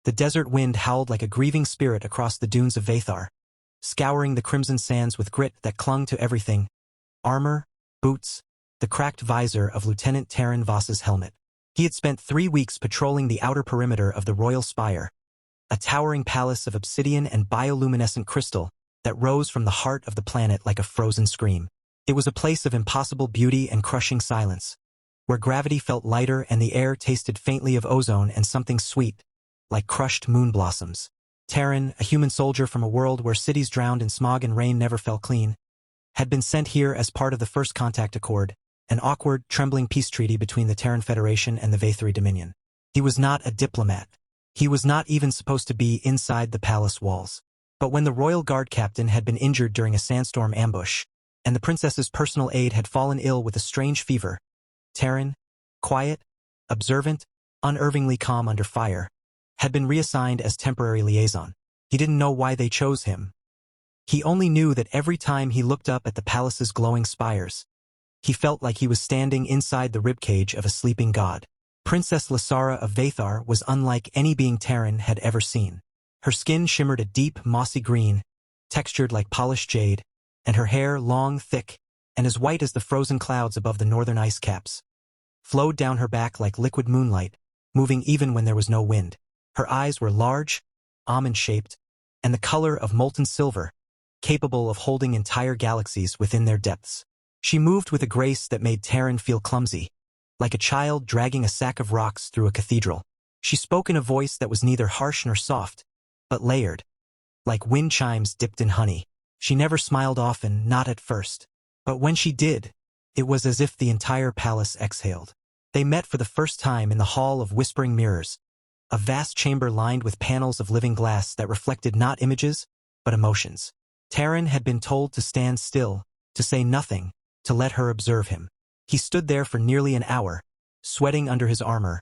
The desert wind howled like a grieving spirit across the dunes of Vathar, scouring the crimson sands with grit that clung to everything: armor, boots, the cracked visor of Lieutenant Taran Voss's helmet. He had spent 3 weeks patrolling the outer perimeter of the Royal Spire, a towering palace of obsidian and bioluminescent crystal that rose from the heart of the planet like a frozen scream. It was a place of impossible beauty and crushing silence, where gravity felt lighter and the air tasted faintly of ozone and something sweet, like crushed moon blossoms. Taran, a human soldier from a world where cities drowned in smog and rain never fell clean, had been sent here as part of the First Contact Accord, an awkward, trembling peace treaty between the Terran Federation and the Vathari Dominion. He was not a diplomat. He was not even supposed to be inside the palace walls. But when the Royal Guard captain had been injured during a sandstorm ambush, and the princess's personal aide had fallen ill with a strange fever, Taran, quiet, observant, unervingly calm under fire, had been reassigned as temporary liaison. He didn't know why they chose him. He only knew that every time he looked up at the palace's glowing spires, he felt like he was standing inside the ribcage of a sleeping god. Princess Lasara of Vathar was unlike any being Taran had ever seen. Her skin shimmered a deep, mossy green, textured like polished jade, and her hair, long, thick, and as white as the frozen clouds above the northern ice caps, flowed down her back like liquid moonlight, moving even when there was no wind. Her eyes were large, almond-shaped, and the color of molten silver, capable of holding entire galaxies within their depths. She moved with a grace that made Taran feel clumsy, like a child dragging a sack of rocks through a cathedral. She spoke in a voice that was neither harsh nor soft, but layered, like wind chimes dipped in honey. She never smiled often, not at first. But when she did, it was as if the entire palace exhaled. They met for the first time in the Hall of Whispering Mirrors, a vast chamber lined with panels of living glass that reflected not images, but emotions. Taran had been told to stand still, to say nothing, to let her observe him. He stood there for nearly an hour, sweating under his armor,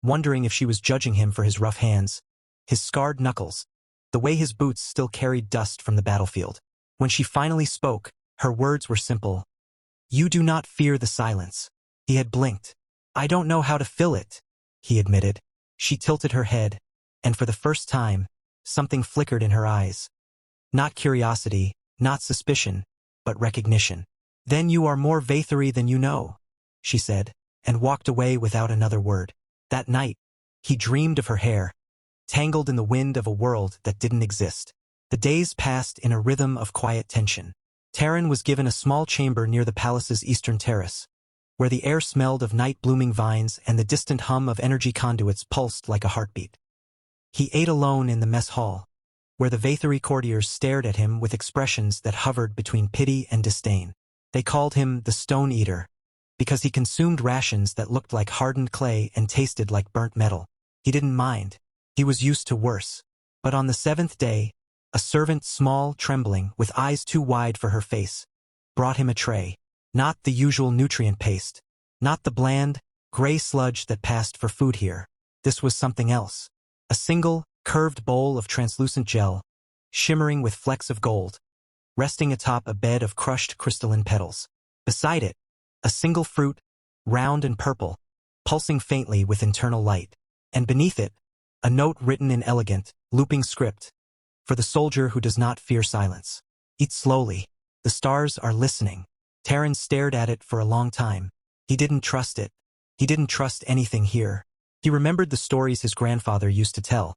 wondering if she was judging him for his rough hands, his scarred knuckles, the way his boots still carried dust from the battlefield. When she finally spoke, her words were simple. "You do not fear the silence." He had blinked. "I don't know how to fill it," he admitted. She tilted her head, and for the first time, something flickered in her eyes. Not curiosity, not suspicion, but recognition. "Then you are more Vathari than you know," she said, and walked away without another word. That night, he dreamed of her hair, tangled in the wind of a world that didn't exist. The days passed in a rhythm of quiet tension. Taran was given a small chamber near the palace's eastern terrace, where the air smelled of night-blooming vines and the distant hum of energy conduits pulsed like a heartbeat. He ate alone in the mess hall, where the Vathari courtiers stared at him with expressions that hovered between pity and disdain. They called him the Stone Eater, because he consumed rations that looked like hardened clay and tasted like burnt metal. He didn't mind. He was used to worse. But on the 7th day, a servant, small, trembling, with eyes too wide for her face, brought him a tray. Not the usual nutrient paste. Not the bland, gray sludge that passed for food here. This was something else. A single, curved bowl of translucent gel, shimmering with flecks of gold, resting atop a bed of crushed crystalline petals. Beside it, a single fruit, round and purple, pulsing faintly with internal light. And beneath it, a note written in elegant, looping script, for the soldier who does not fear silence. "Eat slowly. The stars are listening." Taran stared at it for a long time. He didn't trust it. He didn't trust anything here. He remembered the stories his grandfather used to tell,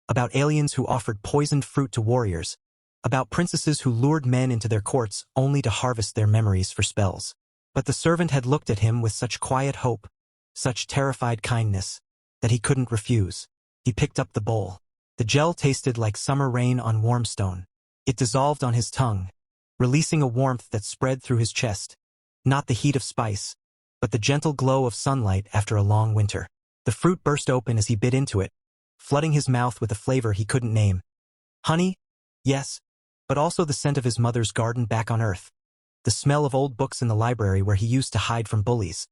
about aliens who offered poisoned fruit to warriors, about princesses who lured men into their courts only to harvest their memories for spells. But the servant had looked at him with such quiet hope, such terrified kindness, that he couldn't refuse. He picked up the bowl. The gel tasted like summer rain on warm stone. It dissolved on his tongue, releasing a warmth that spread through his chest. Not the heat of spice, but the gentle glow of sunlight after a long winter. The fruit burst open as he bit into it, flooding his mouth with a flavor he couldn't name. Honey? Yes, but also the scent of his mother's garden back on Earth. The smell of old books in the library where he used to hide from bullies.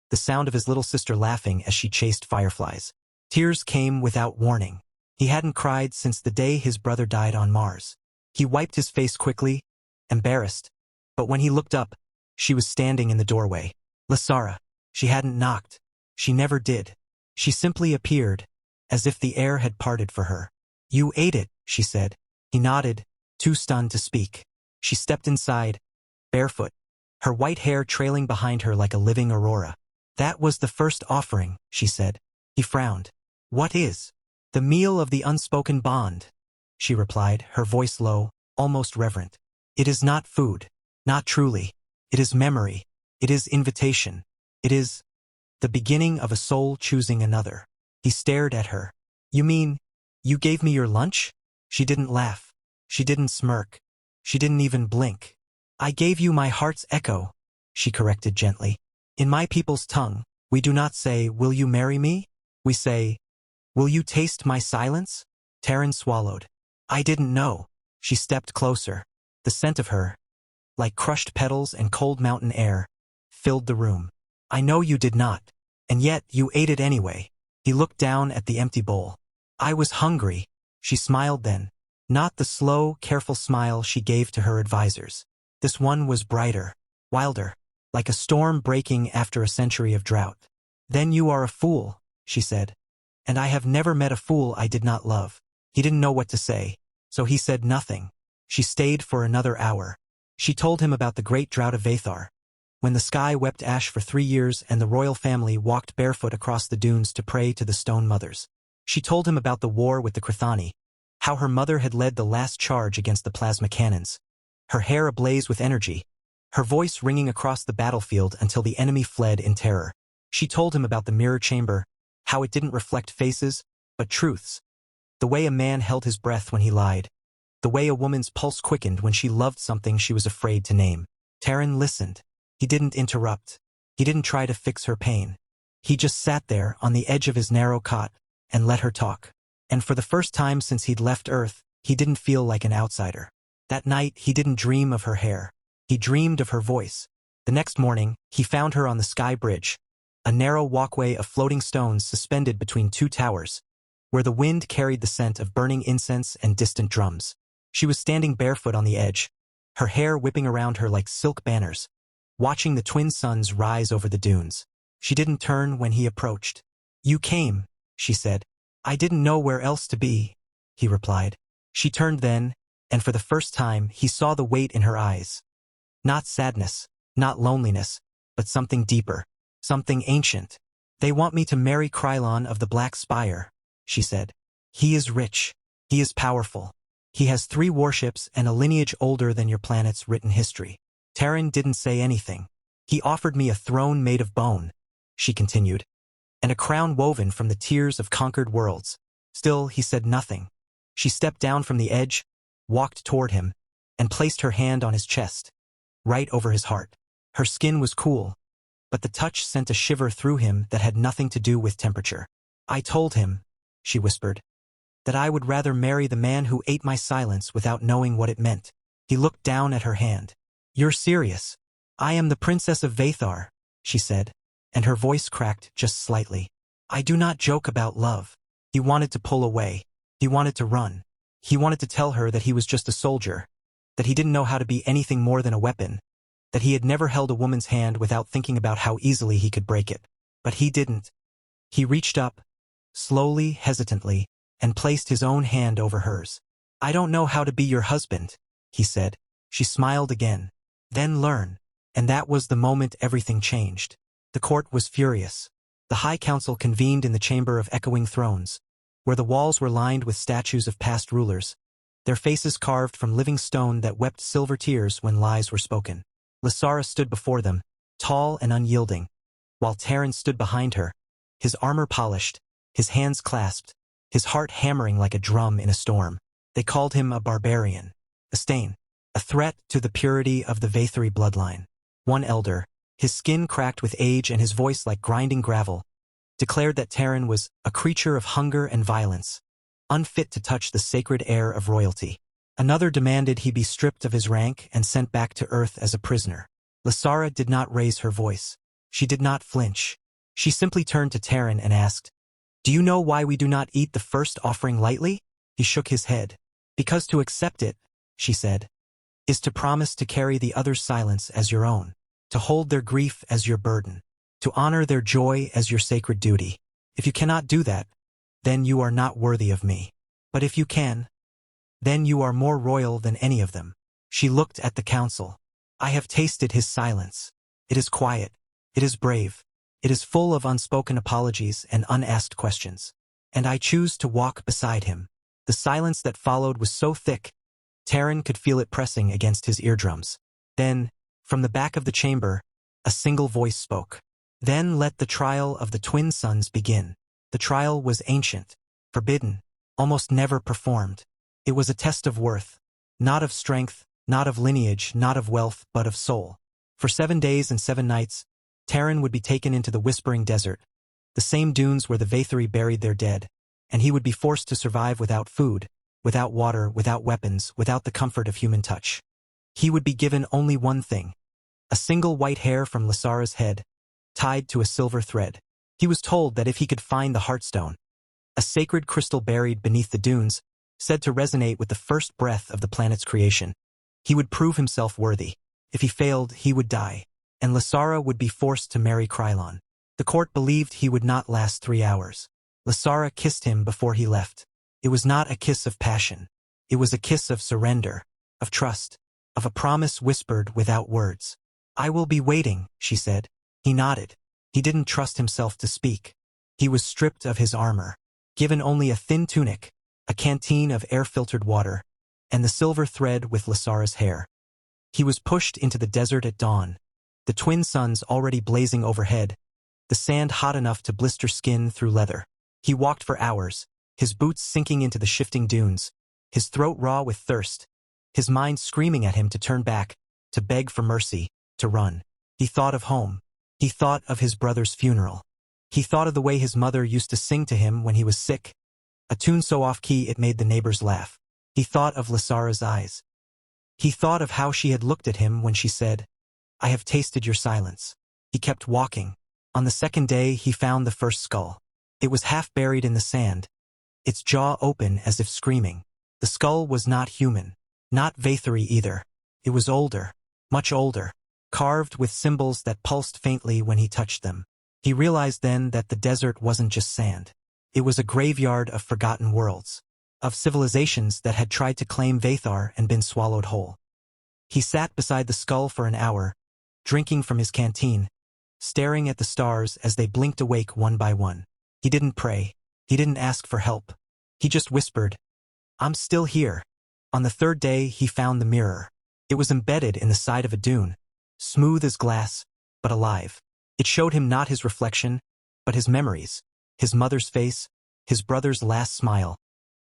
The sound of his little sister laughing as she chased fireflies. Tears came without warning. He hadn't cried since the day his brother died on Mars. He wiped his face quickly, embarrassed, but when he looked up, she was standing in the doorway. Lasara. She hadn't knocked. She never did. She simply appeared, as if the air had parted for her. "You ate it," she said. He nodded, too stunned to speak. She stepped inside, barefoot, her white hair trailing behind her like a living aurora. "That was the first offering," she said. He frowned. "What is?" "The meal of the unspoken bond," she replied, her voice low, almost reverent. "It is not food. Not truly. It is memory. It is invitation. It is the beginning of a soul choosing another." He stared at her. "You mean, you gave me your lunch?" She didn't laugh. She didn't smirk. She didn't even blink. "I gave you my heart's echo," she corrected gently. "In my people's tongue, we do not say, 'Will you marry me?' We say, 'Will you taste my silence?'" Taryn swallowed. "I didn't know." She stepped closer. The scent of her, like crushed petals and cold mountain air, filled the room. "I know you did not. And yet you ate it anyway." He looked down at the empty bowl. "I was hungry." She smiled then. Not the slow, careful smile she gave to her advisors. This one was brighter, wilder, like a storm breaking after a century of drought. "Then you are a fool," she said. "And I have never met a fool I did not love." He didn't know what to say, so he said nothing. She stayed for another hour. She told him about the great drought of Vathar, when the sky wept ash for 3 years and the royal family walked barefoot across the dunes to pray to the stone mothers. She told him about the war with the Krithani, how her mother had led the last charge against the plasma cannons, her hair ablaze with energy, her voice ringing across the battlefield until the enemy fled in terror. She told him about the mirror chamber, how it didn't reflect faces, but truths, the way a man held his breath when he lied, the way a woman's pulse quickened when she loved something she was afraid to name. Taryn listened. He didn't interrupt. He didn't try to fix her pain. He just sat there on the edge of his narrow cot and let her talk. And for the first time since he'd left Earth, he didn't feel like an outsider. That night, he didn't dream of her hair. He dreamed of her voice. The next morning, he found her on the sky bridge, a narrow walkway of floating stones suspended between 2 towers, where the wind carried the scent of burning incense and distant drums. She was standing barefoot on the edge, her hair whipping around her like silk banners, watching the twin suns rise over the dunes. She didn't turn when he approached. "You came," she said. "I didn't know where else to be," he replied. She turned then, and for the first time he saw the weight in her eyes. Not sadness, not loneliness, but something deeper, something ancient. "They want me to marry Krylon of the Black Spire," she said. "He is rich. He is powerful. He has 3 warships and a lineage older than your planet's written history." Taryn didn't say anything. "He offered me a throne made of bone," she continued, "and a crown woven from the tears of conquered worlds." Still, he said nothing. She stepped down from the edge, walked toward him, and placed her hand on his chest, right over his heart. Her skin was cool, but the touch sent a shiver through him that had nothing to do with temperature. "I told him," she whispered, "that I would rather marry the man who ate my silence without knowing what it meant." He looked down at her hand. "You're serious?" "I am the Princess of Vathar," she said, and her voice cracked just slightly. "I do not joke about love." He wanted to pull away. He wanted to run. He wanted to tell her that he was just a soldier, that he didn't know how to be anything more than a weapon, that he had never held a woman's hand without thinking about how easily he could break it. But he didn't. He reached up, slowly, hesitantly, and placed his own hand over hers. "I don't know how to be your husband," he said. She smiled again. "Then learn." And that was the moment everything changed. The court was furious. The High Council convened in the Chamber of Echoing Thrones, where the walls were lined with statues of past rulers, their faces carved from living stone that wept silver tears when lies were spoken. Lysara stood before them, tall and unyielding, while Taryn stood behind her, his armor polished, his hands clasped, his heart hammering like a drum in a storm. They called him a barbarian, a stain, a threat to the purity of the Vathari bloodline. One elder, his skin cracked with age and his voice like grinding gravel, declared that Taryn was a creature of hunger and violence, unfit to touch the sacred air of royalty. Another demanded he be stripped of his rank and sent back to Earth as a prisoner. Lysara did not raise her voice. She did not flinch. She simply turned to Taryn and asked, "Do you know why we do not eat the first offering lightly?" He shook his head. "Because to accept it," she said, "is to promise to carry the other's silence as your own, to hold their grief as your burden, to honor their joy as your sacred duty. If you cannot do that, then you are not worthy of me. But if you can, then you are more royal than any of them. She looked at the council. I have tasted his silence. It is quiet. It is brave. It is full of unspoken apologies and unasked questions. And I choose to walk beside him. The silence that followed was so thick, Taran could feel it pressing against his eardrums. Then, from the back of the chamber, a single voice spoke. Then let the trial of the twin sons begin. The trial was ancient, forbidden, almost never performed. It was a test of worth, not of strength, not of lineage, not of wealth, but of soul. For 7 days and 7 nights, Taran would be taken into the Whispering Desert, the same dunes where the Vaetheri buried their dead, and he would be forced to survive without food, without water, without weapons, without the comfort of human touch. He would be given only one thing, a single white hair from Lysara's head, tied to a silver thread. He was told that if he could find the Heartstone, a sacred crystal buried beneath the dunes, said to resonate with the first breath of the planet's creation, he would prove himself worthy. If he failed, he would die, and Lysara would be forced to marry Krylon. The court believed he would not last 3 hours. Lysara kissed him before he left. It was not a kiss of passion. It was a kiss of surrender, of trust, of a promise whispered without words. I will be waiting, she said. He nodded. He didn't trust himself to speak. He was stripped of his armor, given only a thin tunic, a canteen of air-filtered water, and the silver thread with Lysara's hair. He was pushed into the desert at dawn, the twin suns already blazing overhead, the sand hot enough to blister skin through leather. He walked for hours, his boots sinking into the shifting dunes, his throat raw with thirst, his mind screaming at him to turn back, to beg for mercy, to run. He thought of home. He thought of his brother's funeral. He thought of the way his mother used to sing to him when he was sick, a tune so off-key it made the neighbors laugh. He thought of Lysara's eyes. He thought of how she had looked at him when she said, I have tasted your silence. He kept walking. On the second day he found the first skull. It was half buried in the sand, its jaw open as if screaming. The skull was not human, not Vaetheri either. It was older, much older, carved with symbols that pulsed faintly when he touched them. He realized then that the desert wasn't just sand. It was a graveyard of forgotten worlds, of civilizations that had tried to claim Vaethar and been swallowed whole. He sat beside the skull for an hour, drinking from his canteen, staring at the stars as they blinked awake one by one. He didn't pray. He didn't ask for help. He just whispered, I'm still here. On the third day he found the mirror. It was embedded in the side of a dune, smooth as glass, but alive. It showed him not his reflection, but his memories, his mother's face, his brother's last smile,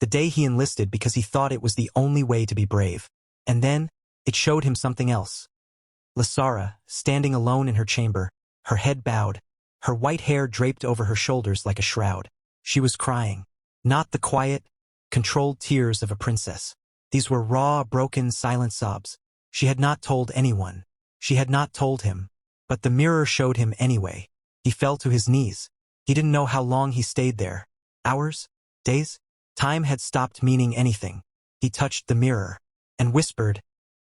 the day he enlisted because he thought it was the only way to be brave. And then, it showed him something else. Lysara, standing alone in her chamber, her head bowed, her white hair draped over her shoulders like a shroud. She was crying. Not the quiet, controlled tears of a princess. These were raw, broken, silent sobs. She had not told anyone. She had not told him. But the mirror showed him anyway. He fell to his knees. He didn't know how long he stayed there. Hours? Days? Time had stopped meaning anything. He touched the mirror and whispered,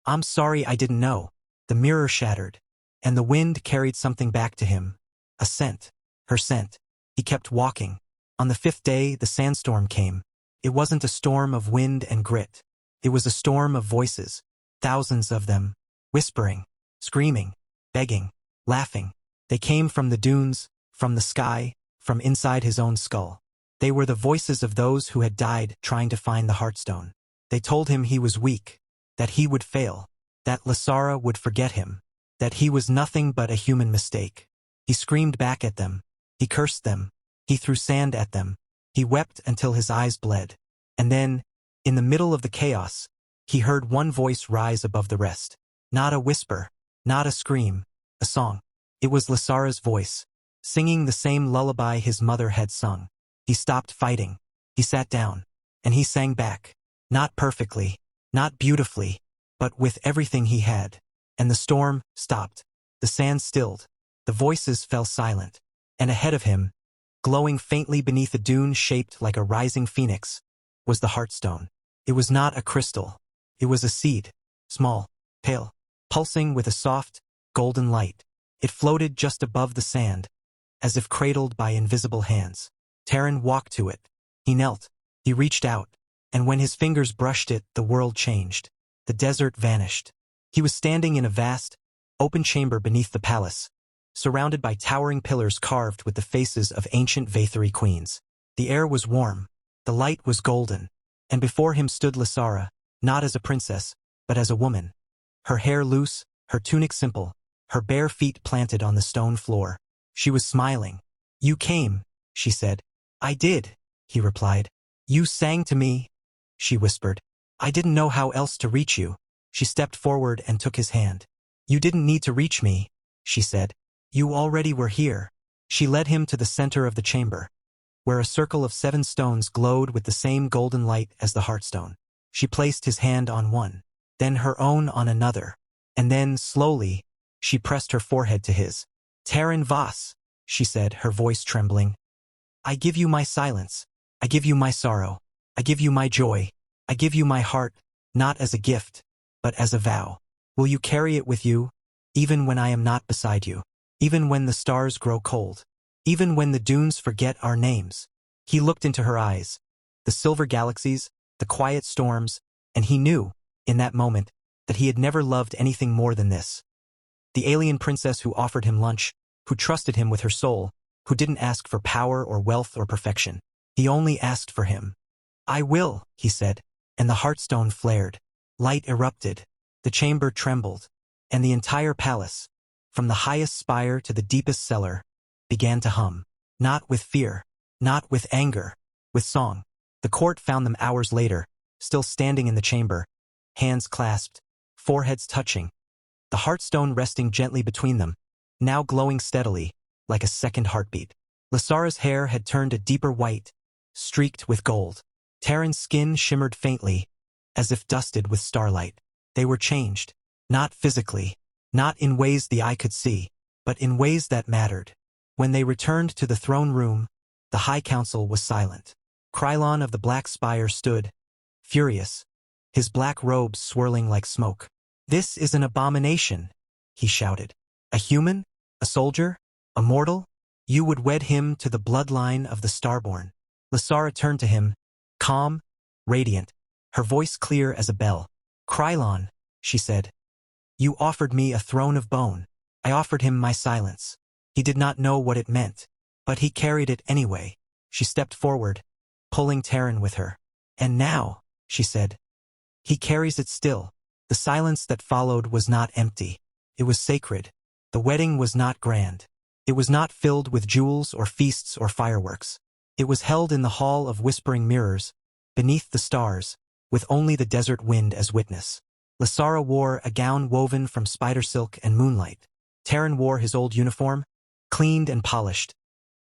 I'm sorry I didn't know. The mirror shattered, and the wind carried something back to him. A scent. Her scent. He kept walking. On the 5th day, the sandstorm came. It wasn't a storm of wind and grit. It was a storm of voices, thousands of them, whispering, screaming, begging, laughing. They came from the dunes, from the sky, from inside his own skull. They were the voices of those who had died trying to find the Heartstone. They told him he was weak, that he would fail, that Lysara would forget him, that he was nothing but a human mistake. He screamed back at them. He cursed them. He threw sand at them. He wept until his eyes bled. And then, in the middle of the chaos, he heard one voice rise above the rest. Not a whisper, not a scream, a song. It was Lysara's voice, singing the same lullaby his mother had sung. He stopped fighting. He sat down, and he sang back. Not perfectly, not beautifully, but with everything he had. And the storm stopped. The sand stilled. The voices fell silent. And ahead of him, glowing faintly beneath a dune shaped like a rising phoenix, was the Heartstone. It was not a crystal. It was a seed, small, pale, pulsing with a soft, golden light. It floated just above the sand, as if cradled by invisible hands. Taran walked to it, He knelt. He reached out. And when his fingers brushed it, the world changed. The desert vanished. He was standing in a vast, open chamber beneath the palace, surrounded by towering pillars carved with the faces of ancient Vathari queens. The air was warm. The light was golden. And before him stood Lasara, not as a princess, but as a woman. Her hair loose, her tunic simple, her bare feet planted on the stone floor. She was smiling. "You came," she said. "I did," he replied. "You sang to me," she whispered. "I didn't know how else to reach you." She stepped forward and took his hand. "You didn't need to reach me," she said. "You already were here." She led him to the center of the chamber, where a circle of 7 stones glowed with the same golden light as the heartstone. She placed his hand on one, then her own on another, and then, slowly, she pressed her forehead to his. "Taran Vas," she said, her voice trembling. "I give you my silence. I give you my sorrow. I give you my joy. I give you my heart, not as a gift, but as a vow. Will you carry it with you, even when I am not beside you, even when the stars grow cold, even when the dunes forget our names?" He looked into her eyes, the silver galaxies, the quiet storms, and he knew, in that moment, that he had never loved anything more than this. The alien princess who offered him lunch, who trusted him with her soul, who didn't ask for power or wealth or perfection. He only asked for him. "I will," he said, and the heartstone flared. Light erupted. The chamber trembled, and the entire palace, from the highest spire to the deepest cellar, began to hum. Not with fear, not with anger, with song. The court found them hours later, still standing in the chamber, hands clasped, foreheads touching, the heartstone resting gently between them, now glowing steadily, like a second heartbeat. Lasara's hair had turned a deeper white, streaked with gold. Taran's skin shimmered faintly, as if dusted with starlight. They were changed, not physically, not in ways the eye could see, but in ways that mattered. When they returned to the throne room, the High Council was silent. Krylon of the Black Spire stood, furious, his black robes swirling like smoke. "This is an abomination," he shouted. "A human? A soldier? A mortal? You would wed him to the bloodline of the Starborn." Lasara turned to him, calm, radiant, her voice clear as a bell. "Krylon," she said, "you offered me a throne of bone. I offered him my silence. He did not know what it meant, but he carried it anyway." She stepped forward, pulling Taran with her. "And now," she said, "he carries it still." The silence that followed was not empty. It was sacred. The wedding was not grand. It was not filled with jewels or feasts or fireworks. It was held in the Hall of Whispering Mirrors, beneath the stars, with only the desert wind as witness. Lasara wore a gown woven from spider silk and moonlight. Taran wore his old uniform, cleaned and polished,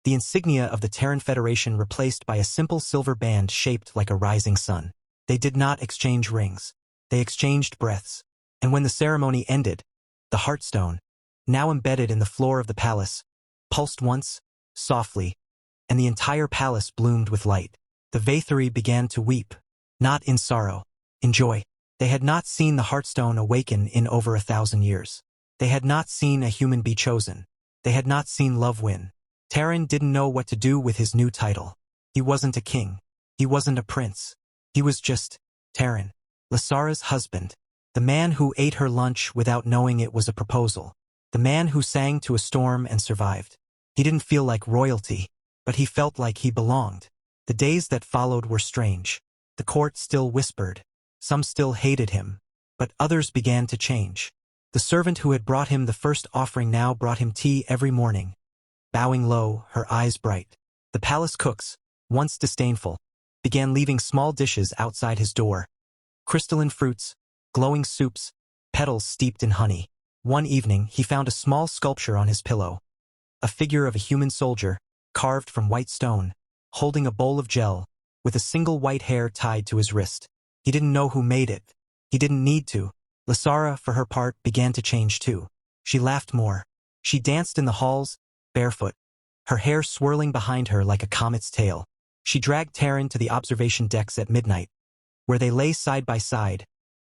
the insignia of the Terran Federation replaced by a simple silver band shaped like a rising sun. They did not exchange rings. They exchanged breaths. And when the ceremony ended, the heartstone, now embedded in the floor of the palace, pulsed once, softly, and the entire palace bloomed with light. The Vathari began to weep, not in sorrow, in joy. They had not seen the heartstone awaken in over 1,000 years. They had not seen a human be chosen. They had not seen love win. Taran didn't know what to do with his new title. He wasn't a king. He wasn't a prince. He was just Taran, Lasara's husband, the man who ate her lunch without knowing it was a proposal, the man who sang to a storm and survived. He didn't feel like royalty, but he felt like he belonged. The days that followed were strange. The court still whispered. Some still hated him, but others began to change. The servant who had brought him the first offering now brought him tea every morning, bowing low, her eyes bright. The palace cooks, once disdainful, began leaving small dishes outside his door. Crystalline fruits, glowing soups, petals steeped in honey. One evening, he found a small sculpture on his pillow. A figure of a human soldier, carved from white stone, holding a bowl of gel, with a single white hair tied to his wrist. He didn't know who made it. He didn't need to. Lasara, for her part, began to change too. She laughed more. She danced in the halls, barefoot, her hair swirling behind her like a comet's tail. She dragged Taran to the observation decks at midnight, where they lay side by side,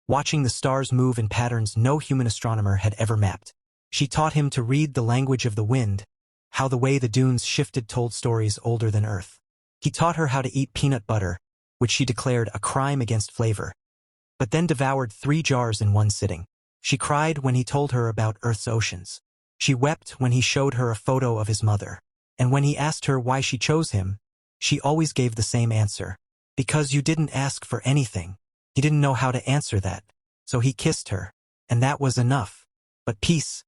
watching the stars move in patterns no human astronomer had ever mapped. She taught him to read the language of the wind, how the way the dunes shifted told stories older than Earth. He taught her how to eat peanut butter, which she declared a crime against flavor, but then devoured 3 jars in one sitting. She cried when he told her about Earth's oceans. She wept when he showed her a photo of his mother. And when he asked her why she chose him, she always gave the same answer. Because you didn't ask for anything. He didn't know how to answer that, so he kissed her, and that was enough. But peace,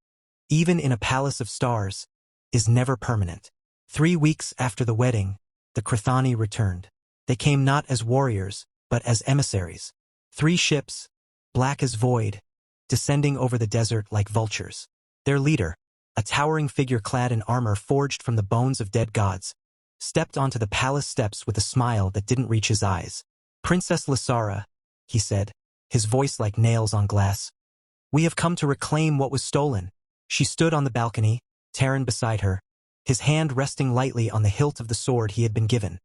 even in a palace of stars, is never permanent. 3 weeks after the wedding, the Krithani returned. They came not as warriors, but as emissaries. 3 ships, black as void, descending over the desert like vultures. Their leader, a towering figure clad in armor forged from the bones of dead gods, stepped onto the palace steps with a smile that didn't reach his eyes. "Princess Lysara," he said, his voice like nails on glass. "We have come to reclaim what was stolen." She stood on the balcony, Terran beside her, his hand resting lightly on the hilt of the sword he had been given.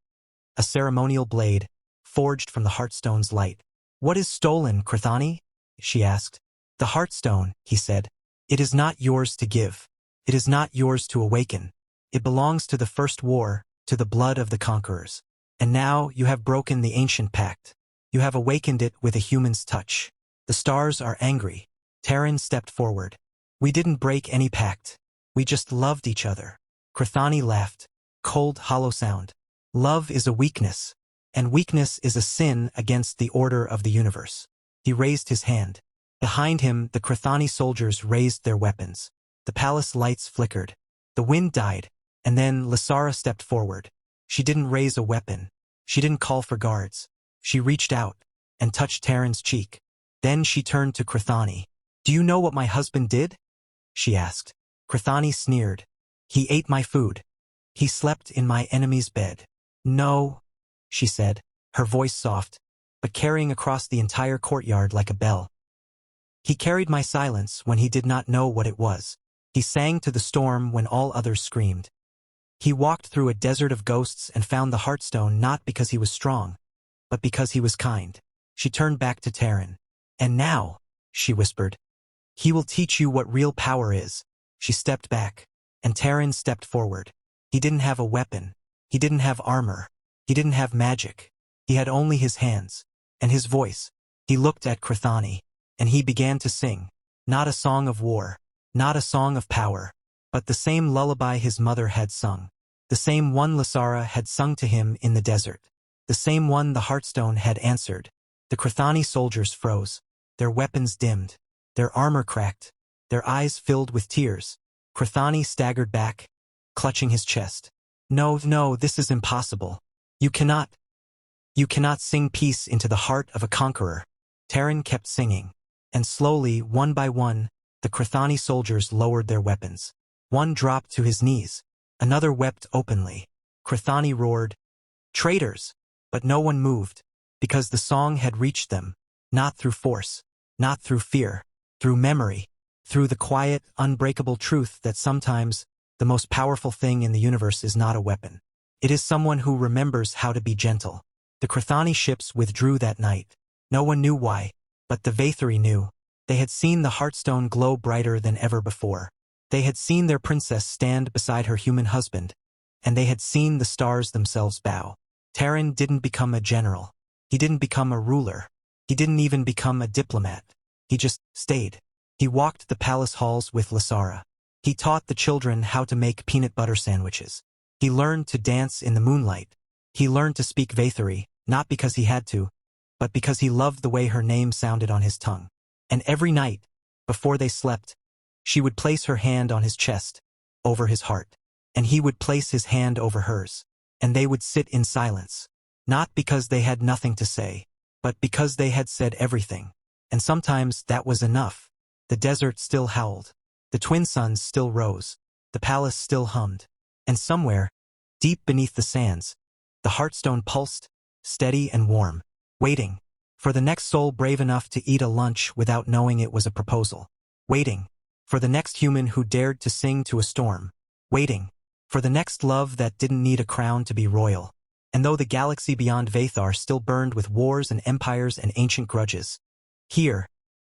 A ceremonial blade, forged from the Heartstone's light. "What is stolen, Krithani?" she asked. "The Heartstone," he said. "It is not yours to give. It is not yours to awaken. It belongs to the first war, to the blood of the conquerors. And now you have broken the ancient pact. You have awakened it with a human's touch. The stars are angry." Terran stepped forward. "We didn't break any pact. We just loved each other." Krithani laughed. Cold, hollow sound. "Love is a weakness, and weakness is a sin against the order of the universe." He raised his hand. Behind him, the Krithani soldiers raised their weapons. The palace lights flickered. The wind died, and then Lysara stepped forward. She didn't raise a weapon. She didn't call for guards. She reached out and touched Terran's cheek. Then she turned to Krithani. "Do you know what my husband did?" she asked. Krithani sneered. "He ate my food. He slept in my enemy's bed." "No," she said, her voice soft, but carrying across the entire courtyard like a bell. "He carried my silence when he did not know what it was. He sang to the storm when all others screamed. He walked through a desert of ghosts and found the Heartstone not because he was strong, but because he was kind." She turned back to Terran. "And now," she whispered, "he will teach you what real power is." She stepped back, and Terran stepped forward. He didn't have a weapon. He didn't have armor. He didn't have magic. He had only his hands, and his voice. He looked at Krithani, and he began to sing. Not a song of war, not a song of power, but the same lullaby his mother had sung. The same one Lysara had sung to him in the desert. The same one the Heartstone had answered. The Krithani soldiers froze. Their weapons dimmed. Their armor cracked. Their eyes filled with tears. Krithani staggered back, clutching his chest. "No, no, this is impossible. You cannot sing peace into the heart of a conqueror." Terran kept singing, and slowly, one by one, the Krithani soldiers lowered their weapons. One dropped to his knees. Another wept openly. Krithani roared, "Traitors!" But no one moved, because the song had reached them, not through force, not through fear, through memory, through the quiet, unbreakable truth that sometimes the most powerful thing in the universe is not a weapon. It is someone who remembers how to be gentle. The Krithani ships withdrew that night. No one knew why, but the Vathari knew. They had seen the Heartstone glow brighter than ever before. They had seen their princess stand beside her human husband, and they had seen the stars themselves bow. Terran didn't become a general. He didn't become a ruler. He didn't even become a diplomat. He just stayed. He walked the palace halls with Lysara. He taught the children how to make peanut butter sandwiches. He learned to dance in the moonlight. He learned to speak Vathari, not because he had to, but because he loved the way her name sounded on his tongue. And every night, before they slept, she would place her hand on his chest, over his heart, and he would place his hand over hers, and they would sit in silence, not because they had nothing to say, but because they had said everything. And sometimes that was enough. The desert still howled. The twin suns still rose. The palace still hummed. And somewhere, deep beneath the sands, the Heartstone pulsed, steady and warm, waiting for the next soul brave enough to eat a lunch without knowing it was a proposal. Waiting for the next human who dared to sing to a storm. Waiting for the next love that didn't need a crown to be royal. And though the galaxy beyond Vathar still burned with wars and empires and ancient grudges, here,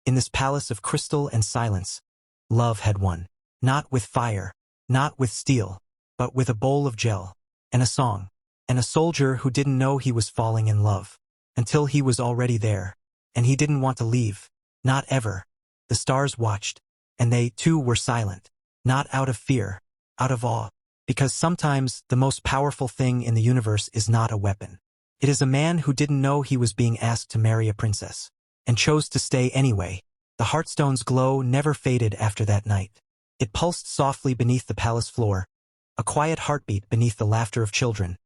in this palace of crystal and silence, love had won. Not with fire, not with steel, but with a bowl of gel, and a song. and a soldier who didn't know he was falling in love. Until he was already there. And he didn't want to leave. Not ever. The stars watched. And they, too, were silent. Not out of fear. Out of awe. Because sometimes the most powerful thing in the universe is not a weapon. It is a man who didn't know he was being asked to marry a princess. And chose to stay anyway. The Heartstone's glow never faded after that night. It pulsed softly beneath the palace floor. A quiet heartbeat beneath the laughter of children.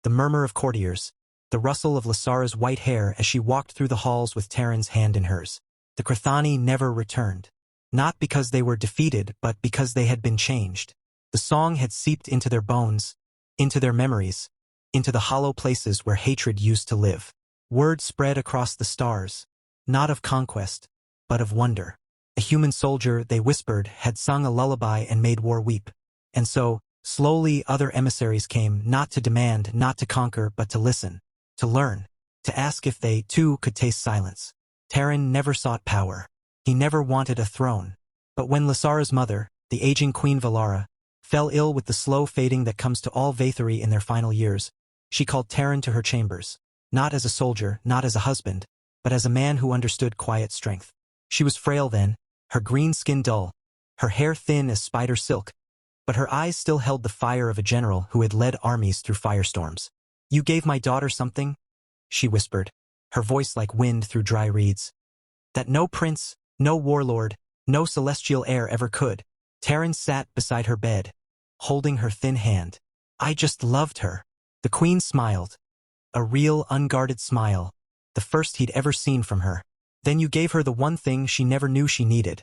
The murmur of courtiers. The rustle of Lysara's white hair as she walked through the halls with Terran's hand in hers. The Krathani never returned. Not because they were defeated, but because they had been changed. The song had seeped into their bones, into their memories, into the hollow places where hatred used to live. Word spread across the stars. Not of conquest, but of wonder. A human soldier, they whispered, had sung a lullaby and made war weep. And so, slowly other emissaries came, not to demand, not to conquer, but to listen, to learn, to ask if they, too, could taste silence. Terran never sought power. He never wanted a throne. But when Lysara's mother, the aging Queen Valara, fell ill with the slow fading that comes to all Vaetheri in their final years, she called Terran to her chambers, not as a soldier, not as a husband, but as a man who understood quiet strength. She was frail then, her green skin dull, her hair thin as spider silk, but her eyes still held the fire of a general who had led armies through firestorms. "You gave my daughter something?" she whispered, her voice like wind through dry reeds. "That no prince, no warlord, no celestial heir ever could." Terran sat beside her bed, holding her thin hand. "I just loved her." The queen smiled. A real, unguarded smile, the first he'd ever seen from her. "Then you gave her the one thing she never knew she needed.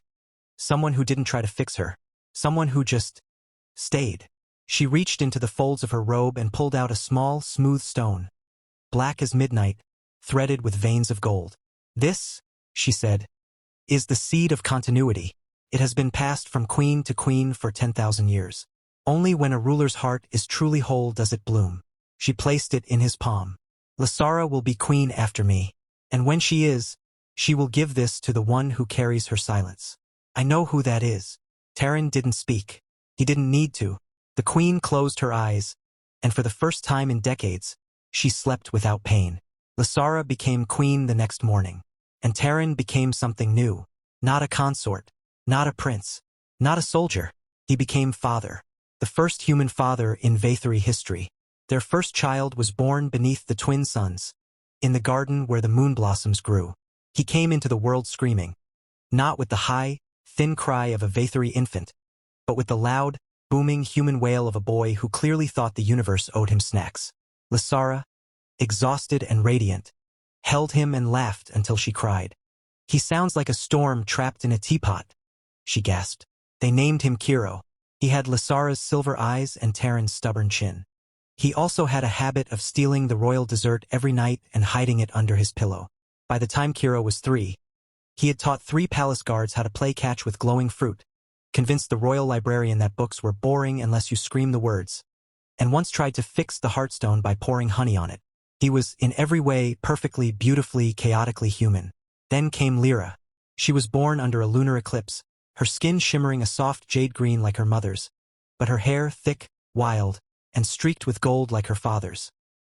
Someone who didn't try to fix her. Someone who just stayed." She reached into the folds of her robe and pulled out a small, smooth stone, black as midnight, threaded with veins of gold. "This," she said, "is the seed of continuity. It has been passed from queen to queen for 10,000 years. Only when a ruler's heart is truly whole does it bloom." She placed it in his palm. "Lysara will be queen after me. And when she is, she will give this to the one who carries her silence. I know who that is." Terran didn't speak. He didn't need to. The queen closed her eyes, and for the first time in decades, she slept without pain. Lysara became queen the next morning, and Terran became something new. Not a consort, not a prince, not a soldier. He became father. The first human father in Vaetheri history. Their first child was born beneath the twin suns, in the garden where the moon blossoms grew. He came into the world screaming, not with the high, thin cry of a Vaetheri infant, but with the loud, booming human wail of a boy who clearly thought the universe owed him snacks. Lysara, exhausted and radiant, held him and laughed until she cried. "He sounds like a storm trapped in a teapot," she gasped. They named him Kiro. He had Lysara's silver eyes and Terran's stubborn chin. He also had a habit of stealing the royal dessert every night and hiding it under his pillow. By the time Kiro was 3, he had taught 3 palace guards how to play catch with glowing fruit, convinced the royal librarian that books were boring unless you scream the words, and once tried to fix the Heartstone by pouring honey on it. He was, in every way, perfectly, beautifully, chaotically human. Then came Lyra. She was born under a lunar eclipse, her skin shimmering a soft jade green like her mother's, but her hair thick, wild, and streaked with gold like her father's.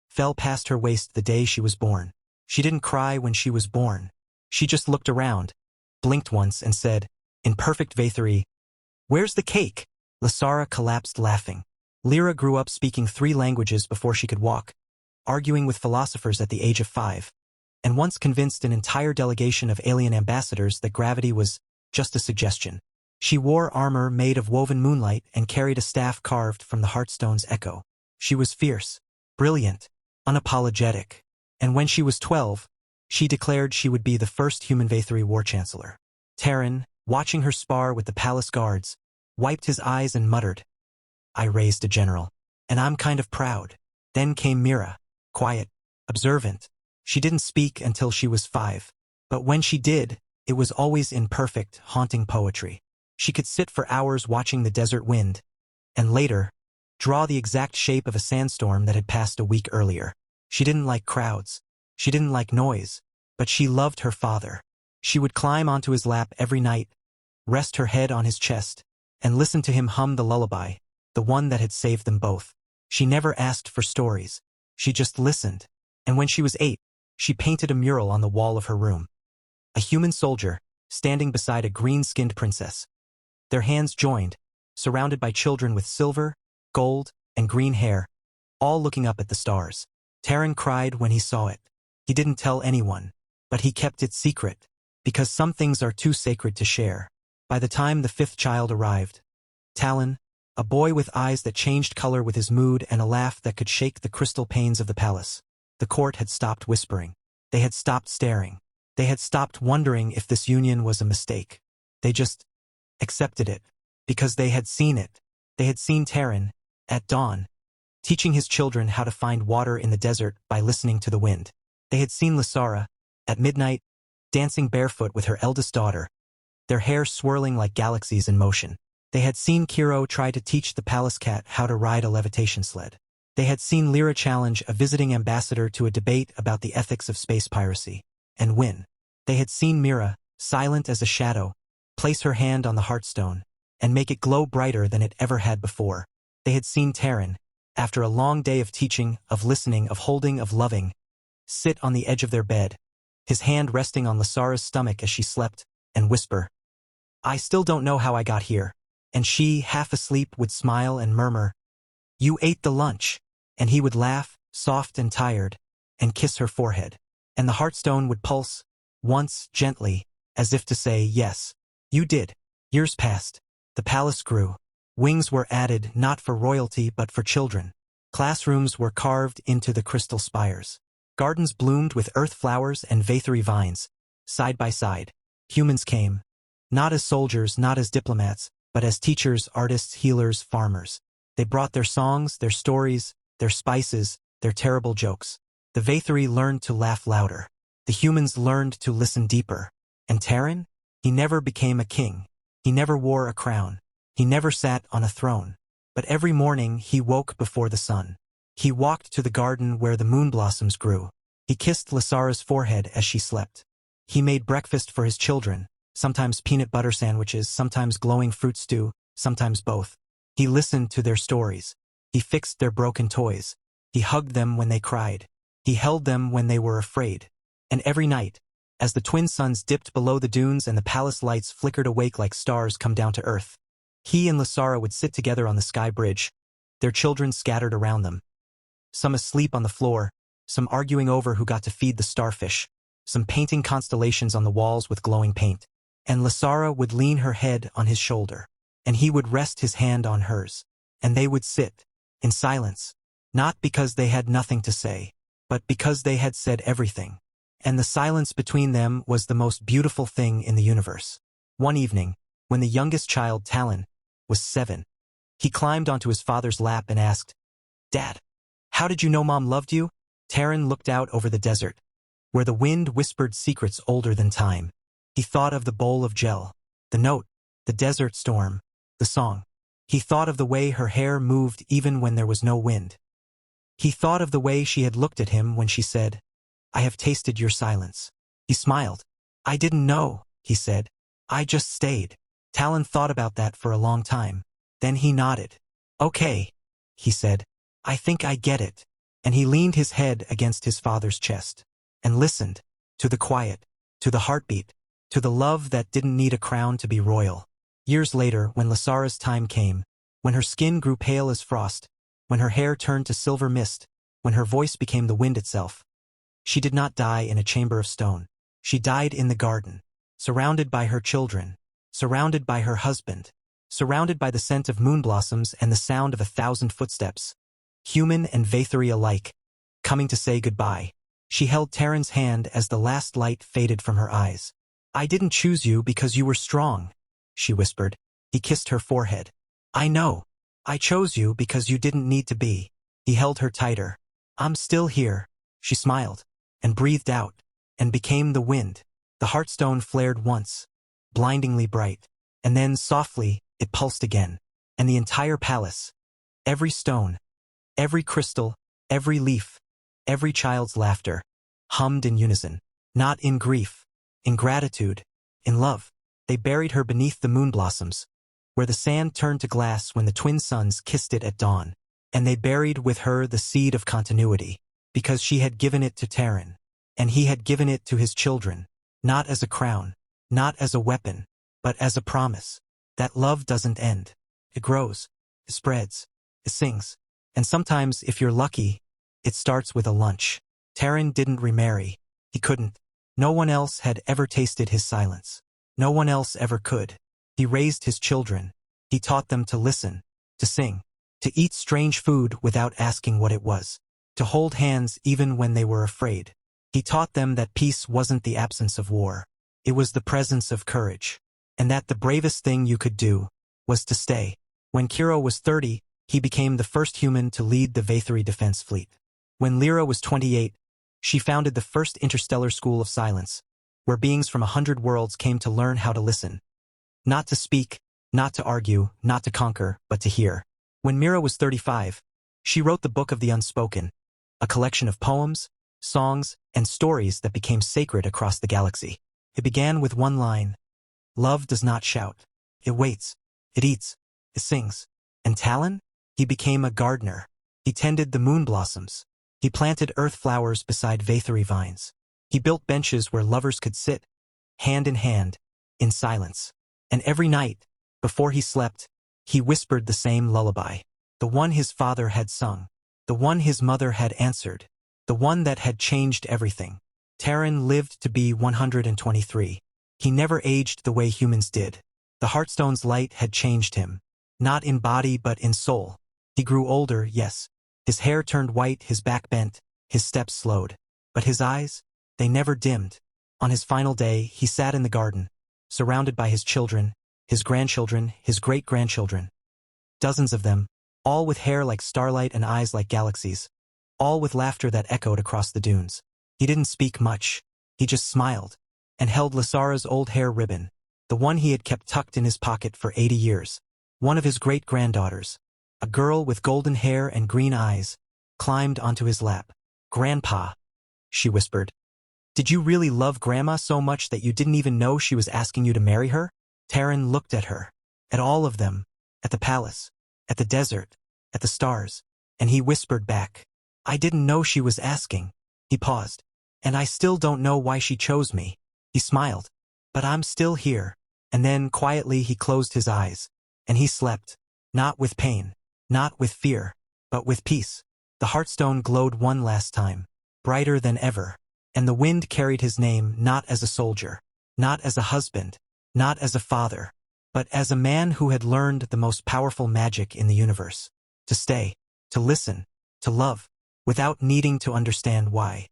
Fell past her waist the day she was born. She didn't cry when she was born. She just looked around, blinked once and said, in perfect Vaetheri, "Where's the cake?" Lysara collapsed laughing. Lyra grew up speaking 3 languages before she could walk, arguing with philosophers at the age of 5, and once convinced an entire delegation of alien ambassadors that gravity was just a suggestion. She wore armor made of woven moonlight and carried a staff carved from the Heartstone's echo. She was fierce, brilliant, unapologetic, and when she was 12, she declared she would be the first human Vaetheri war chancellor. Terran, watching her spar with the palace guards, wiped his eyes and muttered, "I raised a general, and I'm kind of proud." Then came Mira, quiet, observant. She didn't speak until she was 5, but when she did, it was always in perfect, haunting poetry. She could sit for hours watching the desert wind, and later, draw the exact shape of a sandstorm that had passed a week earlier. She didn't like crowds. She didn't like noise, but she loved her father. She would climb onto his lap every night, rest her head on his chest, and listen to him hum the lullaby, the one that had saved them both. She never asked for stories. She just listened. And when she was 8, she painted a mural on the wall of her room. A human soldier, standing beside a green-skinned princess. Their hands joined, surrounded by children with silver, gold, and green hair, all looking up at the stars. Taran cried when he saw it. He didn't tell anyone, but he kept it secret, because some things are too sacred to share. By the time the 5th child arrived, Talon, a boy with eyes that changed color with his mood and a laugh that could shake the crystal panes of the palace, the court had stopped whispering. They had stopped staring. They had stopped wondering if this union was a mistake. They just accepted it, because they had seen it. They had seen Taran, at dawn, teaching his children how to find water in the desert by listening to the wind. They had seen Lysara, at midnight, dancing barefoot with her eldest daughter, their hair swirling like galaxies in motion. They had seen Kiro try to teach the palace cat how to ride a levitation sled. They had seen Lyra challenge a visiting ambassador to a debate about the ethics of space piracy, and win. They had seen Mira, silent as a shadow, place her hand on the heartstone, and make it glow brighter than it ever had before. They had seen Taran, after a long day of teaching, of listening, of holding, of loving, sit on the edge of their bed, his hand resting on Lysara's stomach as she slept, and whisper, "I still don't know how I got here." And she, half asleep, would smile and murmur, "You ate the lunch." And he would laugh, soft and tired, and kiss her forehead. And the heartstone would pulse, once, gently, as if to say, "Yes, you did." Years passed. The palace grew. Wings were added, not for royalty but for children. Classrooms were carved into the crystal spires. Gardens bloomed with earth flowers and vethary vines. Side by side, humans came. Not as soldiers, not as diplomats, but as teachers, artists, healers, farmers. They brought their songs, their stories, their spices, their terrible jokes. The vethary learned to laugh louder. The humans learned to listen deeper. And Taran? He never became a king. He never wore a crown. He never sat on a throne. But every morning he woke before the sun. He walked to the garden where the moon blossoms grew. He kissed Lysara's forehead as she slept. He made breakfast for his children, sometimes peanut butter sandwiches, sometimes glowing fruit stew, sometimes both. He listened to their stories. He fixed their broken toys. He hugged them when they cried. He held them when they were afraid. And every night, as the twin suns dipped below the dunes and the palace lights flickered awake like stars come down to earth, he and Lysara would sit together on the sky bridge, their children scattered around them. Some asleep on the floor, some arguing over who got to feed the starfish, some painting constellations on the walls with glowing paint. And Lysara would lean her head on his shoulder, and he would rest his hand on hers, and they would sit, in silence, not because they had nothing to say, but because they had said everything. And the silence between them was the most beautiful thing in the universe. One evening, when the youngest child, Talon, was 7, he climbed onto his father's lap and asked, "Dad, how did you know Mom loved you?" Taran looked out over the desert, where the wind whispered secrets older than time. He thought of the bowl of gel, the note, the desert storm, the song. He thought of the way her hair moved even when there was no wind. He thought of the way she had looked at him when she said, "I have tasted your silence." He smiled. "I didn't know," he said. "I just stayed." Talon thought about that for a long time. Then he nodded. "Okay," he said. "I think I get it." And he leaned his head against his father's chest and listened to the quiet, to the heartbeat, to the love that didn't need a crown to be royal. Years later, when Lysara's time came, when her skin grew pale as frost, when her hair turned to silver mist, when her voice became the wind itself, she did not die in a chamber of stone. She died in the garden, surrounded by her children, surrounded by her husband, surrounded by the scent of moon blossoms and the sound of 1,000 footsteps, human and vethary alike, coming to say goodbye. She held Taran's hand as the last light faded from her eyes. "I didn't choose you because you were strong," she whispered. He kissed her forehead. "I know. I chose you because you didn't need to be." He held her tighter. "I'm still here." She smiled, and breathed out, and became the wind. The heartstone flared once, blindingly bright, and then softly it pulsed again. And the entire palace, every stone, every crystal, every leaf, every child's laughter, hummed in unison, not in grief, in gratitude, in love. They buried her beneath the moon blossoms, where the sand turned to glass when the twin suns kissed it at dawn. And they buried with her the seed of continuity, because she had given it to Terran, and he had given it to his children, not as a crown, not as a weapon, but as a promise, that love doesn't end. It grows, it spreads, it sings, and sometimes, if you're lucky, it starts with a lunch. Terran didn't remarry. He couldn't. No one else had ever tasted his silence. No one else ever could. He raised his children. He taught them to listen, to sing, to eat strange food without asking what it was, to hold hands even when they were afraid. He taught them that peace wasn't the absence of war. It was the presence of courage. And that the bravest thing you could do was to stay. When Kiro was 30, he became the first human to lead the Vathari Defense Fleet. When Lyra was 28, she founded the first interstellar school of silence, where beings from 100 worlds came to learn how to listen. Not to speak, not to argue, not to conquer, but to hear. When Mira was 35, she wrote the Book of the Unspoken, a collection of poems, songs, and stories that became sacred across the galaxy. It began with one line: "Love does not shout. It waits. It eats. It sings." And Talon? He became a gardener. He tended the moon blossoms. He planted earth flowers beside Vathari vines. He built benches where lovers could sit, hand in hand, in silence. And every night, before he slept, he whispered the same lullaby. The one his father had sung. The one his mother had answered. The one that had changed everything. Terran lived to be 123. He never aged the way humans did. The Heartstone's light had changed him. Not in body but in soul. He grew older, yes. His hair turned white, his back bent, his steps slowed. But his eyes, they never dimmed. On his final day, he sat in the garden, surrounded by his children, his grandchildren, his great-grandchildren. Dozens of them, all with hair like starlight and eyes like galaxies. All with laughter that echoed across the dunes. He didn't speak much. He just smiled, and held Lysara's old hair ribbon, the one he had kept tucked in his pocket for 80 years. One of his great-granddaughters, a girl with golden hair and green eyes, climbed onto his lap. "Grandpa," she whispered. "Did you really love Grandma so much that you didn't even know she was asking you to marry her?" Terran looked at her, at all of them, at the palace, at the desert, at the stars, and he whispered back, "I didn't know she was asking." He paused. "And I still don't know why she chose me." He smiled. "But I'm still here." And then, quietly, he closed his eyes, and he slept, not with pain, not with fear, but with peace. The Heartstone glowed one last time, brighter than ever, and the wind carried his name not as a soldier, not as a husband, not as a father, but as a man who had learned the most powerful magic in the universe: to stay, to listen, to love, without needing to understand why.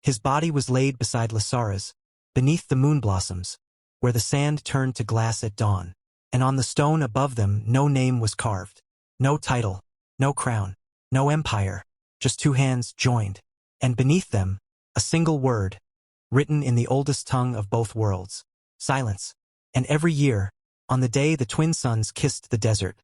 His body was laid beside Lysara's, beneath the moon blossoms, where the sand turned to glass at dawn, and on the stone above them no name was carved, no title, no crown, no empire, just two hands joined, and beneath them, a single word, written in the oldest tongue of both worlds: silence. And every year, on the day the twin suns kissed the desert,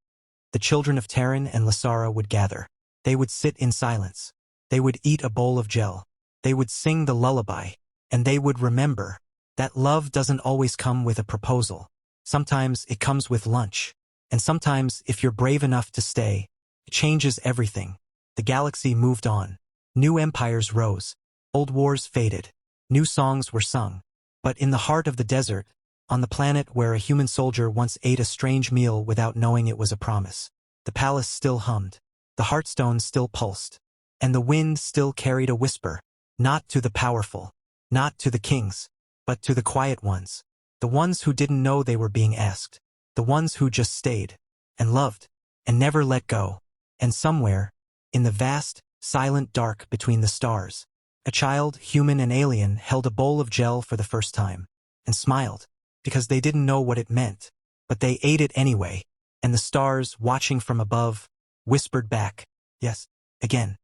the children of Terran and Lysara would gather. They would sit in silence. They would eat a bowl of gel. They would sing the lullaby. And they would remember that love doesn't always come with a proposal. Sometimes it comes with lunch. And sometimes, if you're brave enough to stay, it changes everything. The galaxy moved on. New empires rose. Old wars faded. New songs were sung. But in the heart of the desert, on the planet where a human soldier once ate a strange meal without knowing it was a promise, the palace still hummed. The Heartstone still pulsed. And the wind still carried a whisper. Not to the powerful. Not to the kings. But to the quiet ones. The ones who didn't know they were being asked. The ones who just stayed. And loved. And never let go. And somewhere, in the vast, silent dark between the stars, a child, human and alien, held a bowl of gel for the first time. And smiled. Because they didn't know what it meant. But they ate it anyway. And the stars, watching from above, whispered back, "Yes, again."